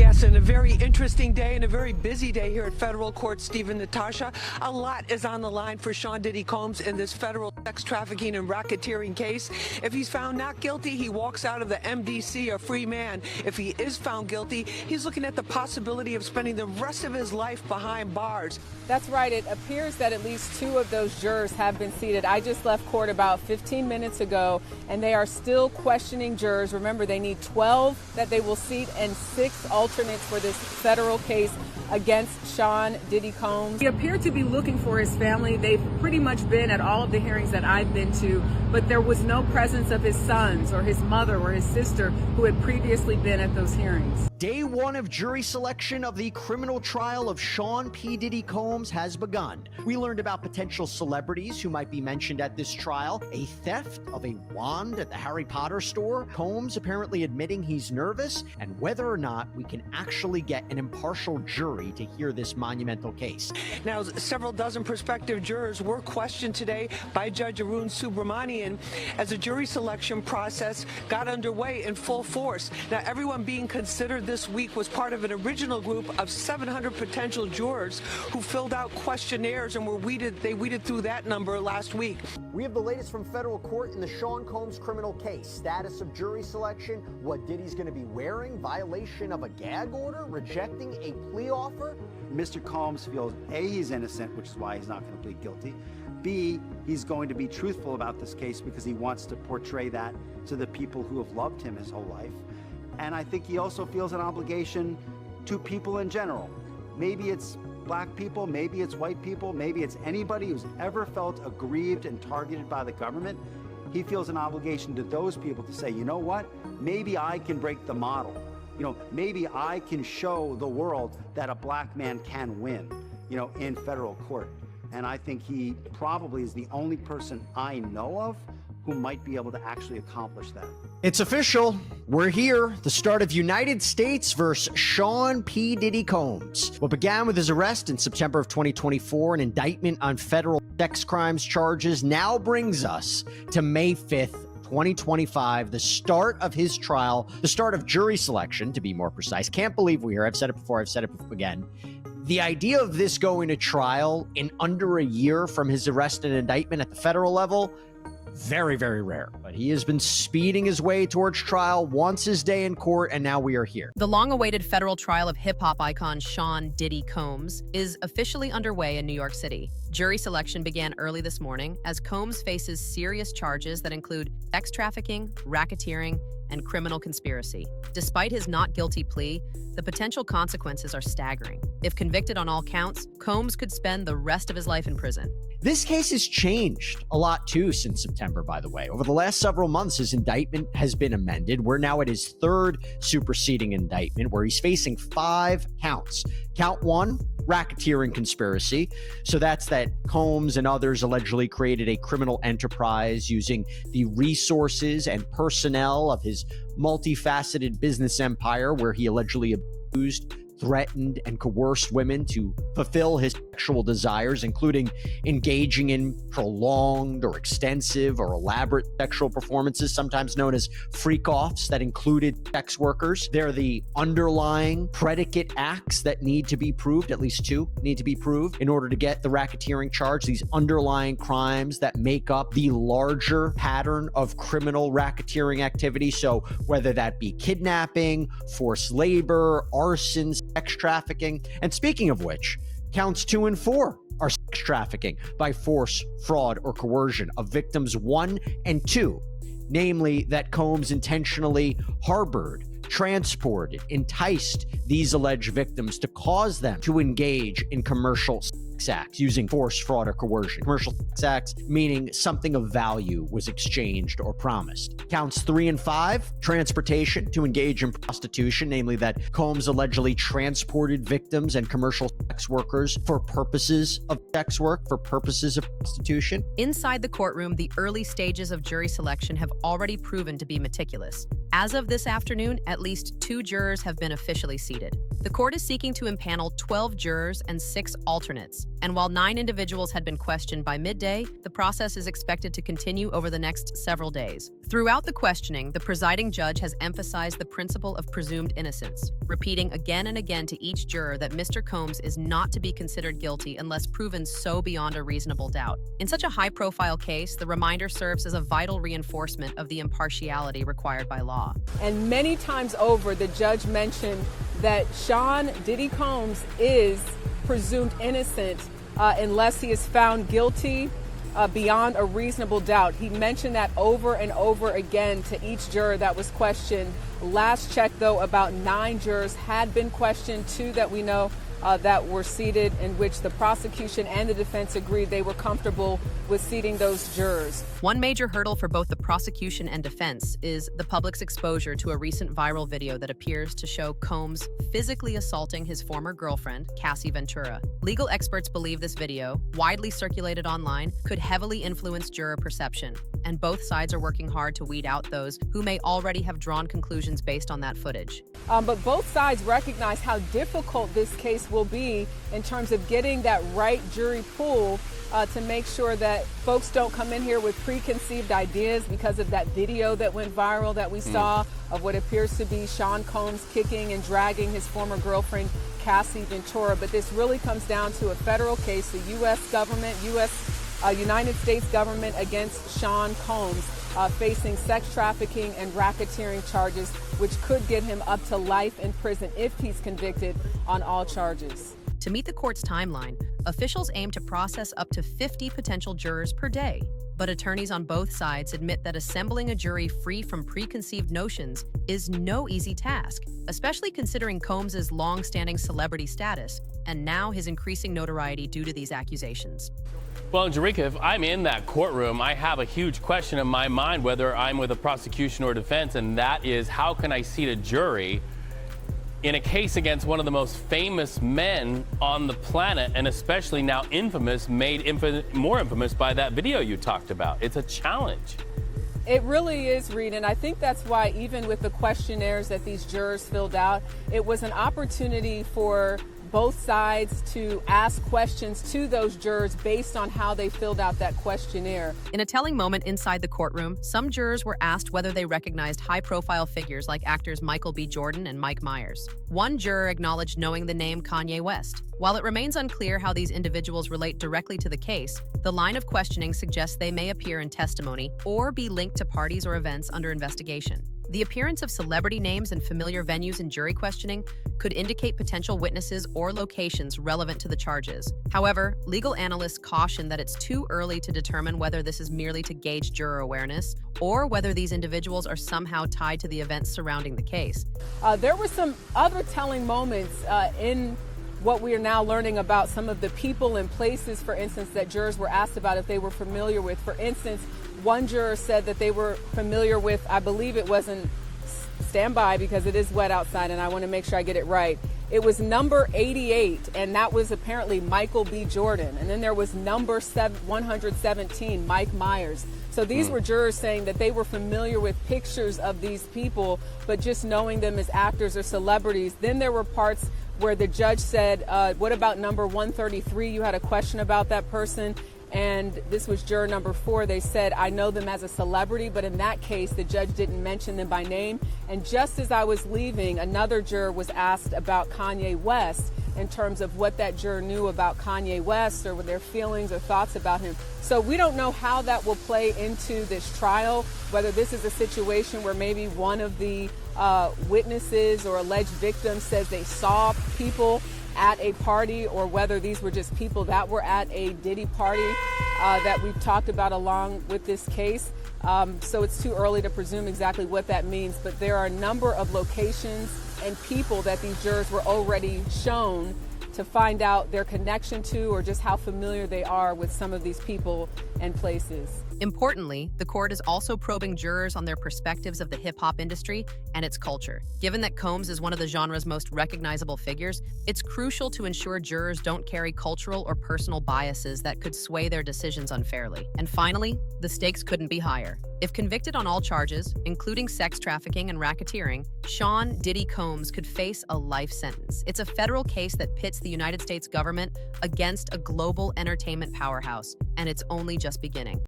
Yes, and a very interesting day and a very busy day here at federal court, Stephen, Natasha. A lot is on the line for Sean Diddy Combs in this federal sex trafficking and racketeering case. If he's found not guilty, he walks out of the MDC a free man. If he is found guilty, he's looking at the possibility of spending the rest of his life behind bars. That's right. It appears that at least 2 of those jurors have been seated. I just left court about 15 minutes ago, and they are still questioning jurors. Remember, they need 12 that they will seat and 6 alternates for this federal case against Sean Diddy Combs. He appeared to be looking for his family. They've pretty much been at all of the hearings that I've been to, but there was no presence of his sons or his mother or his sister who had previously been at those hearings. Day 1 of jury selection of the criminal trial of Sean P. Diddy Combs has begun. We learned about potential celebrities who might be mentioned at this trial, a theft of a wand at the Harry Potter store, Combs apparently admitting he's nervous, and whether or not we can actually get an impartial jury to hear this monumental case. Now, several dozen prospective jurors were questioned today by Judge Arun Subramanian as the jury selection process got underway in full force. Now, everyone being considered this week was part of an original group of 700 potential jurors who filled out questionnaires and they weeded through that number last week. We have the latest from federal court in the Sean Combs criminal case. Status of jury selection, what Diddy's going to be wearing, violation of a gag order, rejecting a plea offer. Mr. Combs feels A, he's innocent, which is why he's not going to plead guilty. B, he's going to be truthful about this case because he wants to portray that to the people who have loved him his whole life. And I think he also feels an obligation to people in general. Maybe it's black people, maybe it's white people, maybe it's anybody who's ever felt aggrieved and targeted by the government. He feels an obligation to those people to say, you know what, maybe I can break the model. You know, maybe I can show the world that a black man can win, you know, in federal court. And I think he probably is the only person I know of who might be able to actually accomplish that. It's official. We're here. The start of United States versus Sean P. Diddy Combs. What began with his arrest in September of 2024, an indictment on federal sex crimes charges, now brings us to May 5th, 2025, the start of his trial, the start of jury selection, to be more precise. Can't believe we're here. I've said it before. I've said it again. The idea of this going to trial in under a year from his arrest and indictment at the federal level, very, very rare. But he has been speeding his way towards trial, wants his day in court, and now we are here. The long-awaited federal trial of hip-hop icon Sean Diddy Combs is officially underway in New York City. Jury selection began early this morning as Combs faces serious charges that include sex trafficking, racketeering, and criminal conspiracy. Despite his not guilty plea, the potential consequences are staggering. If convicted on all counts, Combs could spend the rest of his life in prison. This case has changed a lot too since September, by the way. Over the last several months, his indictment has been amended. We're now at his 3rd superseding indictment where he's facing 5 counts. Count 1, racketeering conspiracy. So that's that Combs and others allegedly created a criminal enterprise using the resources and personnel of his multifaceted business empire where he allegedly abused, threatened, and coerced women to fulfill his sexual desires, including engaging in prolonged or extensive or elaborate sexual performances, sometimes known as freak-offs, that included sex workers. They're the underlying predicate acts that need to be proved, at least 2 need to be proved in order to get the racketeering charge, these underlying crimes that make up the larger pattern of criminal racketeering activity. So whether that be kidnapping, forced labor, arson, sex trafficking. And speaking of which, counts 2 and 4 are sex trafficking by force, fraud, or coercion of victims 1 and 2, namely that Combs intentionally harbored, transported, enticed these alleged victims to cause them to engage in commercial sex acts using force, fraud, or coercion. Commercial sex acts meaning something of value was exchanged or promised. Counts 3 and 5, transportation to engage in prostitution, namely that Combs allegedly transported victims and commercial sex workers for purposes of sex work, for purposes of prostitution. Inside the courtroom, the early stages of jury selection have already proven to be meticulous. As of this afternoon, at least 2 jurors have been officially seated. The court is seeking to impanel 12 jurors and 6 alternates. And while 9 individuals had been questioned by midday, the process is expected to continue over the next several days. Throughout the questioning, the presiding judge has emphasized the principle of presumed innocence, repeating again and again to each juror that Mr. Combs is not to be considered guilty unless proven so beyond a reasonable doubt. In such a high-profile case, the reminder serves as a vital reinforcement of the impartiality required by law. And many times over, the judge mentioned that Sean Diddy Combs is presumed innocent unless he is found guilty beyond a reasonable doubt. He mentioned that over and over again to each juror that was questioned. Last check, though, about 9 jurors had been questioned, 2 that we know that were seated, in which the prosecution and the defense agreed they were comfortable with seating those jurors. One major hurdle for both the prosecution and defense is the public's exposure to a recent viral video that appears to show Combs physically assaulting his former girlfriend, Cassie Ventura. Legal experts believe this video, widely circulated online, could heavily influence juror perception, and both sides are working hard to weed out those who may already have drawn conclusions based on that footage. But both sides recognize how difficult this case will be in terms of getting that right jury pool to make sure that folks don't come in here with preconceived ideas because of that video that went viral that we saw of what appears to be Sean Combs kicking and dragging his former girlfriend, Cassie Ventura. But this really comes down to a federal case, the U.S. government, United States government against Sean Combs, facing sex trafficking and racketeering charges, which could get him up to life in prison if he's convicted on all charges. To meet the court's timeline, officials aim to process up to 50 potential jurors per day. But attorneys on both sides admit that assembling a jury free from preconceived notions is no easy task, especially considering Combs' long-standing celebrity status and now his increasing notoriety due to these accusations. Well, Jerika, if I'm in that courtroom, I have a huge question in my mind whether I'm with a prosecution or defense, and that is, how can I seat a jury in a case against one of the most famous men on the planet, and especially now infamous, made more infamous by that video you talked about? It's a challenge. It really is, Reed, and I think that's why even with the questionnaires that these jurors filled out, it was an opportunity for both sides to ask questions to those jurors based on how they filled out that questionnaire. In a telling moment inside the courtroom, some jurors were asked whether they recognized high-profile figures like actors Michael B. Jordan and Mike Myers. One juror acknowledged knowing the name Kanye West. While it remains unclear how these individuals relate directly to the case, the line of questioning suggests they may appear in testimony or be linked to parties or events under investigation. The appearance of celebrity names and familiar venues in jury questioning could indicate potential witnesses or locations relevant to the charges. However, legal analysts caution that it's too early to determine whether this is merely to gauge juror awareness or whether these individuals are somehow tied to the events surrounding the case. There were some other telling moments in what we are now learning about some of the people and places, for instance, that jurors were asked about if they were familiar with. For instance, one juror said that they were familiar with, I believe it wasn't, stand by because it is wet outside and I want to make sure I get it right. It was number 88, and that was apparently Michael B. Jordan. And then there was number 117, Mike Myers. So these were jurors saying that they were familiar with pictures of these people, but just knowing them as actors or celebrities. Then there were parts where the judge said, what about number 133? You had a question about that person. And this was juror number 4. They said, I know them as a celebrity, but in that case, the judge didn't mention them by name. And just as I was leaving, another juror was asked about Kanye West in terms of what that juror knew about Kanye West or their feelings or thoughts about him. So we don't know how that will play into this trial, whether this is a situation where maybe one of the witnesses or alleged victims says they saw people at a party, or whether these were just people that were at a Diddy party that we've talked about along with this case. So it's too early to presume exactly what that means, but there are a number of locations and people that these jurors were already shown to find out their connection to or just how familiar they are with some of these people and places. Importantly, the court is also probing jurors on their perspectives of the hip-hop industry and its culture. Given that Combs is one of the genre's most recognizable figures, it's crucial to ensure jurors don't carry cultural or personal biases that could sway their decisions unfairly. And finally, the stakes couldn't be higher. If convicted on all charges, including sex trafficking and racketeering, Sean Diddy Combs could face a life sentence. It's a federal case that pits the United States government against a global entertainment powerhouse, and it's only just beginning.